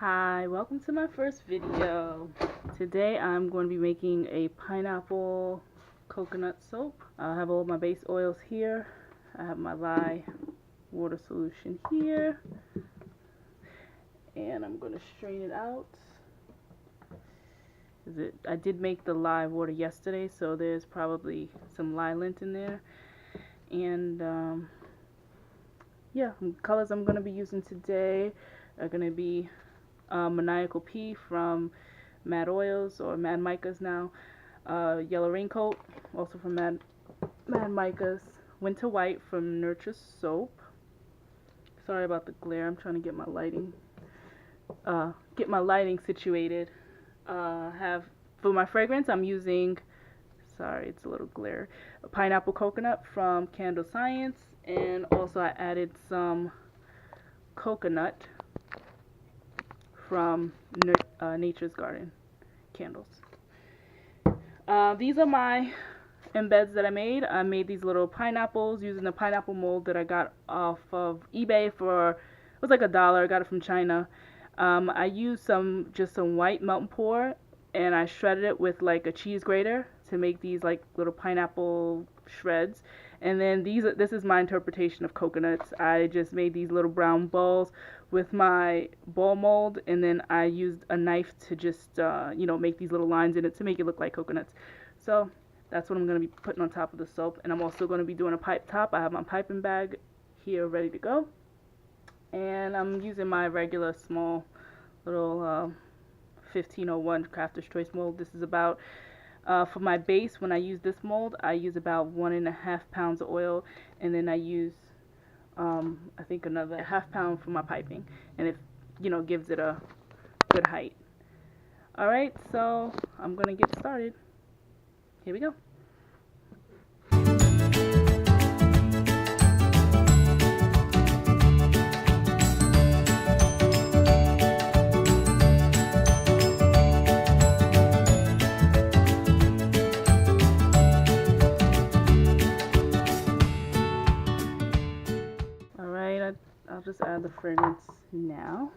Hi, welcome to my first video. Today I'm going to be making a pineapple coconut soap. I have all my base oils here. I have my lye water solution here. And I'm going to strain it out. I did make the lye water yesterday, so there's probably some lye lint in there. And yeah, the colors I'm going to be using today are going to be Maniacal P from Mad Oils, or Mad Micas now. Yellow Raincoat, also from Mad Micas. Winter White from Nurture Soap. Sorry about the glare. I'm trying to get my lighting situated. Have for my fragrance, I'm using. Sorry, it's a little glare. A Pineapple Coconut from Candle Science, and also I added some coconut from Nature's Garden candles. These are my embeds that I made. I made these little pineapples using the pineapple mold that I got off of eBay for, it was like $1. I got it from China. I used just some white melt and pour, and I shredded it with like a cheese grater to make these like little pineapple shreds. And then this is my interpretation of coconuts. I just made these little brown balls with my ball mold, and then I used a knife to just make these little lines in it to make it look like coconuts. So that's what I'm going to be putting on top of the soap. And I'm also going to be doing a pipe top. I have my piping bag here ready to go. And I'm using my regular small little 1501 Crafter's Choice mold. This is about, for my base, when I use this mold, I use about 1.5 pounds of oil. And then I use, I think, another ½ pound for my piping. And it, gives it a good height. Alright, so I'm going to get started. Here we go. Alright, I'll just add the fragrance now.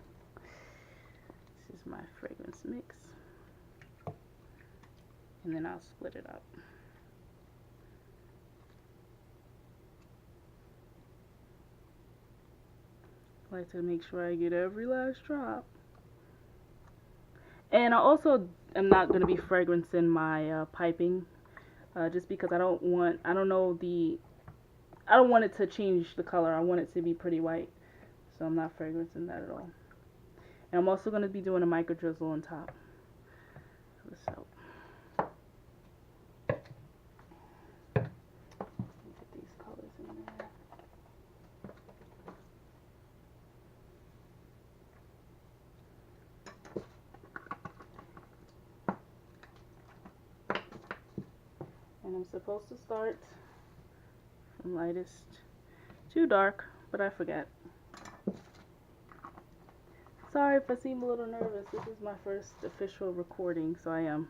This is my fragrance mix. And then I'll split it up. I like to make sure I get every last drop. And I also am not going to be fragrancing my piping, just because I don't want it to change the color. I want it to be pretty white, so I'm not fragrancing that at all. And I'm also going to be doing a micro drizzle on top of the soap. Get these colors in there. And I'm supposed to start from lightest to dark, but I forget. Sorry if I seem a little nervous. This is my first official recording, so I am.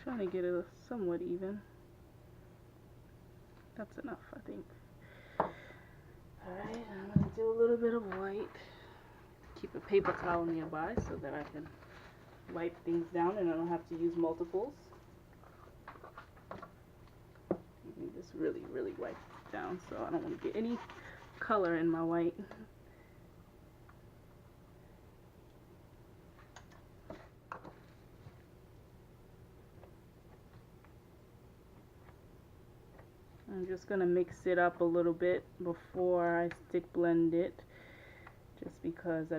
Trying to get it somewhat even. That's enough, I think. Alright, I'm going to do a little bit of white. Keep a paper towel nearby so that I can wipe things down and I don't have to use multiples. You need this really, really wiped down so I don't want to get any color in my white. I'm just going to mix it up a little bit before I stick blend it, just because,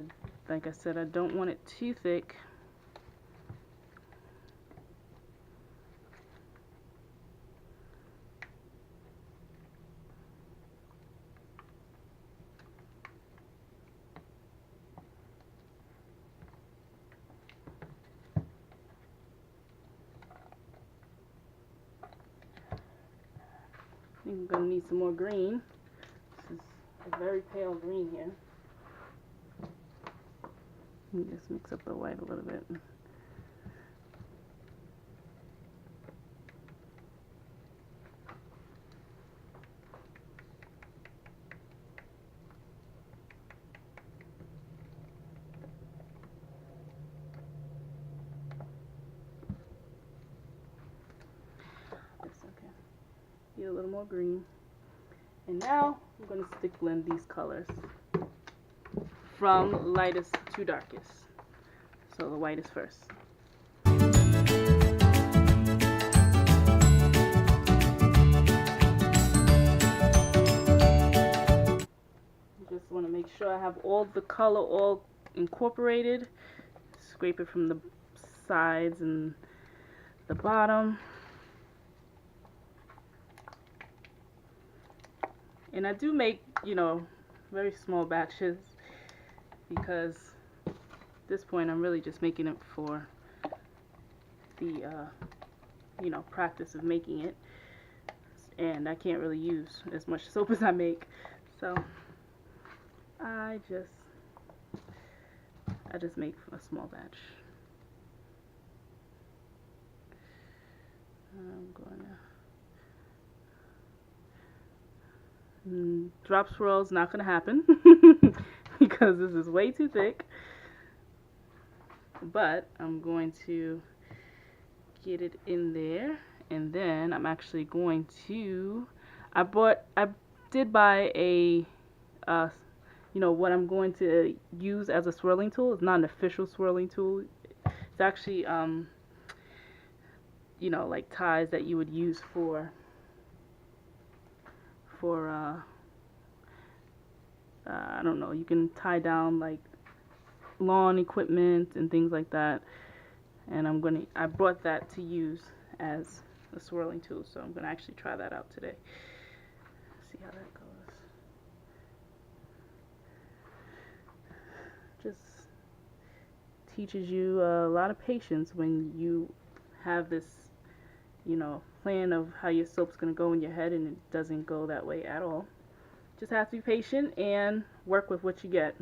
like I said, I don't want it too thick. I'm going to need some more green. This is a very pale green here. Let me just mix up the white a little bit. a little more green. And now I'm going to stick blend these colors from lightest to darkest. So the white is first. Just want to make sure I have all the color all incorporated. Scrape it from the sides and the bottom. And I do make, you know, very small batches because at this point I'm really just making it for the, you know, practice of making it. And I can't really use as much soap as I make. So I just make a small batch. I'm going to drop swirl is not going to happen because this is way too thick. But I'm going to get it in there, and then I'm actually going to. I did buy a you know, what I'm going to use as a swirling tool. It's not an official swirling tool. It's actually, you know, like ties that you would use for I don't know, you can tie down like lawn equipment and things like that. And I brought that to use as a swirling tool, so I'm gonna actually try that out today. See how that goes. Just teaches you a lot of patience when you have this, you know, plan of how your soap's going to go in your head and it doesn't go that way at all. Just have to be patient and work with what you get.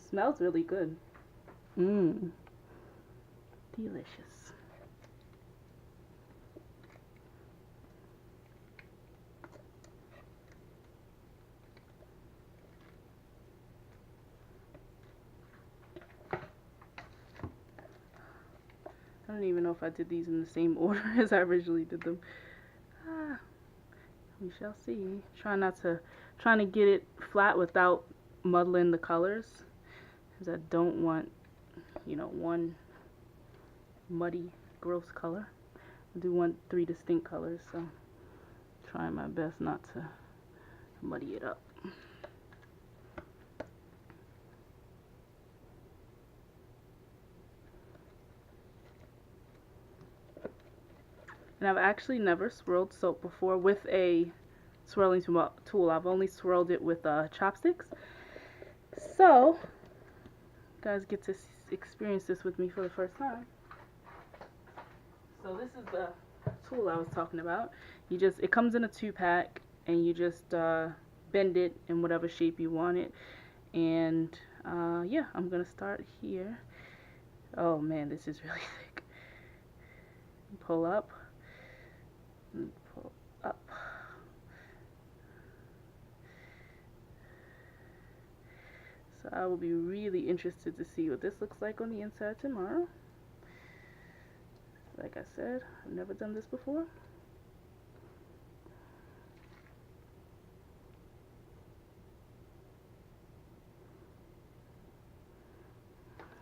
Smells really good. Mmm. Delicious. I don't even know if I did these in the same order as I originally did them. We shall see. Trying to get it flat without muddling the colors, because I don't want, you know, one muddy, gross color. I do want 3 distinct colors, so trying my best not to muddy it up. And I've actually never swirled soap before with a swirling tool. I've only swirled it with chopsticks. So, you guys get to experience this with me for the first time. So this is the tool I was talking about. It comes in a 2-pack, and you just bend it in whatever shape you want it. And yeah, I'm gonna start here. Oh man, this is really thick. Pull up. Pull up. So I will be really interested to see what this looks like on the inside tomorrow. Like I said, I've never done this before.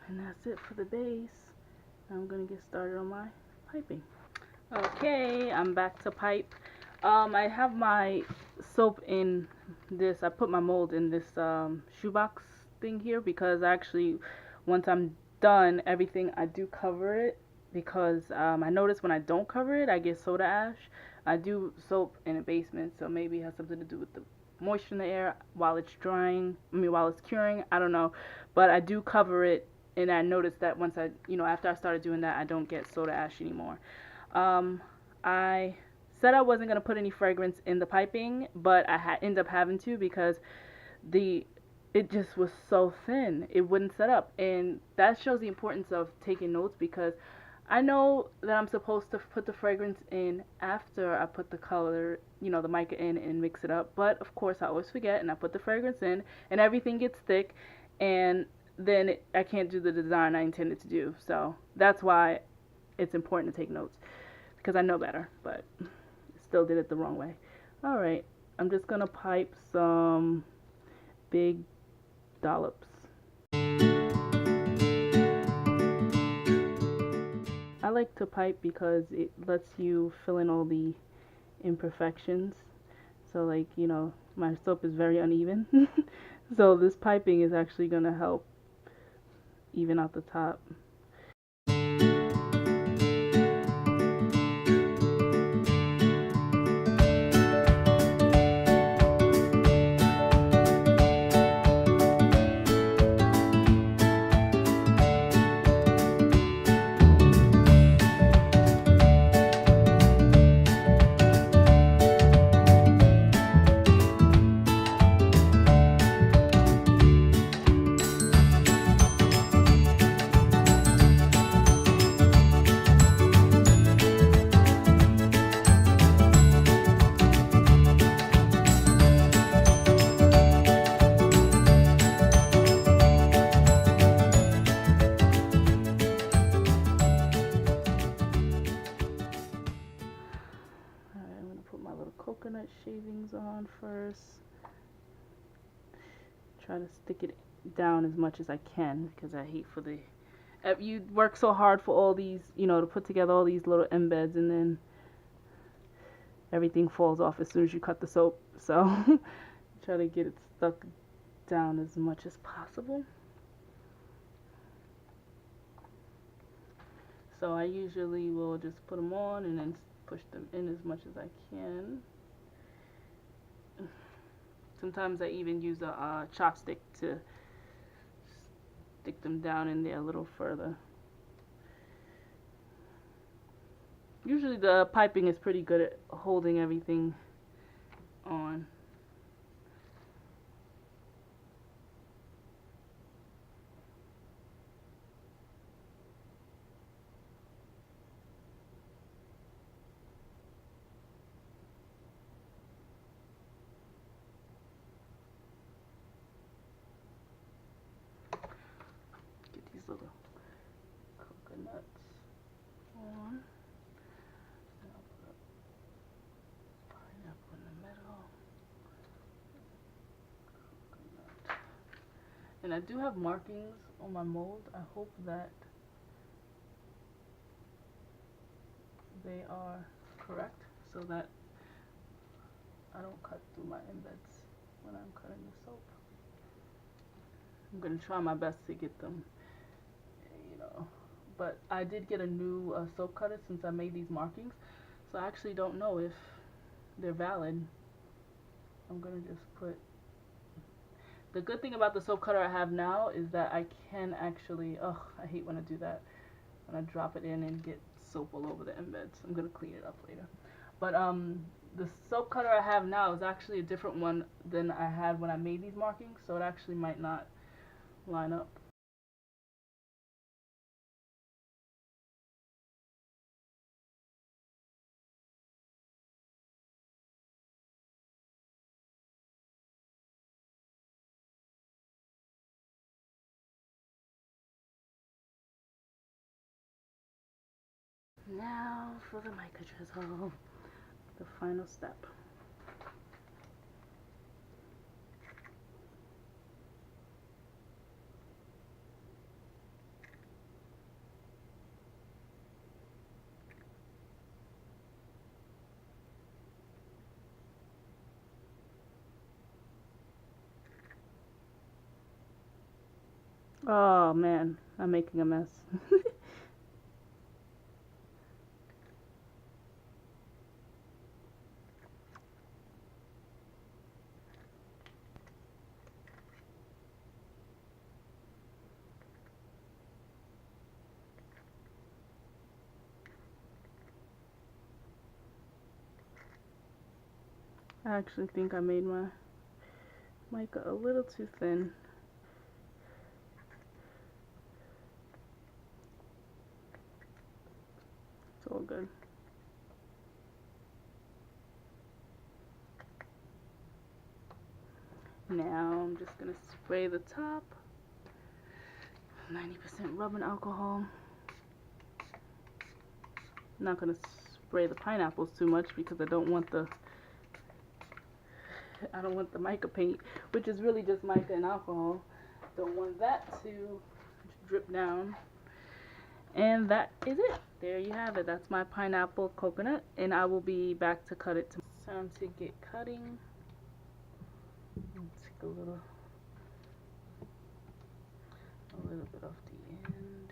And that's it for the base. I'm gonna get started on my piping. Okay, I'm back to pipe. I have my soap in this. I put my mold in this shoebox thing here because actually, once I'm done everything, I do cover it because I notice when I don't cover it, I get soda ash. I do soap in a basement, so maybe it has something to do with the moisture in the air while it's drying. I mean, while it's curing. I don't know, but I do cover it, and I noticed that once I, you know, after I started doing that, I don't get soda ash anymore. I said I wasn't gonna put any fragrance in the piping, but I ended up having to because the it just was so thin. It wouldn't set up, and that shows the importance of taking notes because I know that I'm supposed to put the fragrance in after I put the color, the mica in and mix it up. But of course, I always forget and I put the fragrance in and everything gets thick, and then I can't do the design I intended to do. So that's why it's important to take notes because I know better, but still did it the wrong way. All right, I'm just gonna pipe some big dollops. I like to pipe because it lets you fill in all the imperfections. So like, my soap is very uneven. So this piping is actually going to help even out the top. Alright, I'm going to put my little coconut shavings on first. Try to stick it down as much as I can because I hate for you work so hard for all these, to put together all these little embeds, and then everything falls off as soon as you cut the soap. So try to get it stuck down as much as possible. So I usually will just put them on and then push them in as much as I can. Sometimes I even use a chopstick to stick them down in there a little further. Usually the piping is pretty good at holding everything on. Get these little coconuts on. And I'll put a pineapple in the middle. Coconut. And I do have markings on my mold. I hope that they are correct so that I don't cut through my embeds when I'm cutting the soap. I'm going to try my best to get them, but I did get a new soap cutter since I made these markings, so I actually don't know if they're valid. I'm going to just put, the good thing about the soap cutter I have now is that I can actually, I hate when I do that, when I drop it in and get soap all over the embeds. I'm going to clean it up later. But the soap cutter I have now is actually a different one than I had when I made these markings, so it actually might not line up. Now for the mica drizzle, the final step. Oh man, I'm making a mess. I actually think I made my mica a little too thin. It's all good. Now I'm just gonna spray the top. 90% rubbing alcohol. I'm not gonna spray the pineapples too much because I don't want the mica paint, which is really just mica and alcohol. Don't want that to drip down. And that is it. There you have it. That's my pineapple coconut, and I will be back to cut it. Time to get cutting. Take a little bit off the end.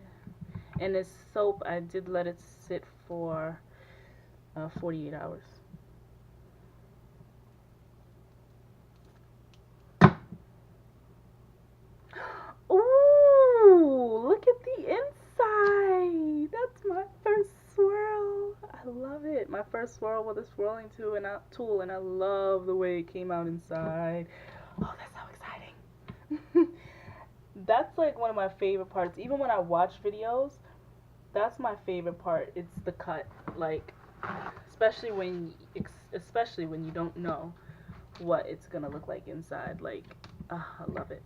And this soap, I did let it sit for 48 hours. Ooh, look at the inside. That's my first swirl. I love it. My first swirl with a swirling tool, and I love the way it came out inside. Oh, that's so exciting. That's like one of my favorite parts. Even when I watch videos, that's my favorite part. It's the cut. Like, especially when you don't know what it's gonna look like inside. Like, I love it.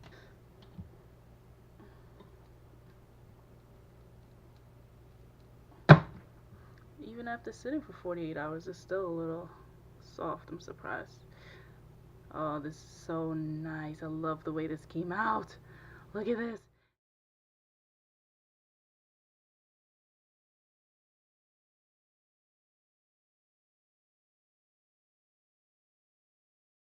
Even after sitting for 48 hours, it's still a little soft. I'm surprised. Oh, this is so nice. I love the way this came out. Look at this.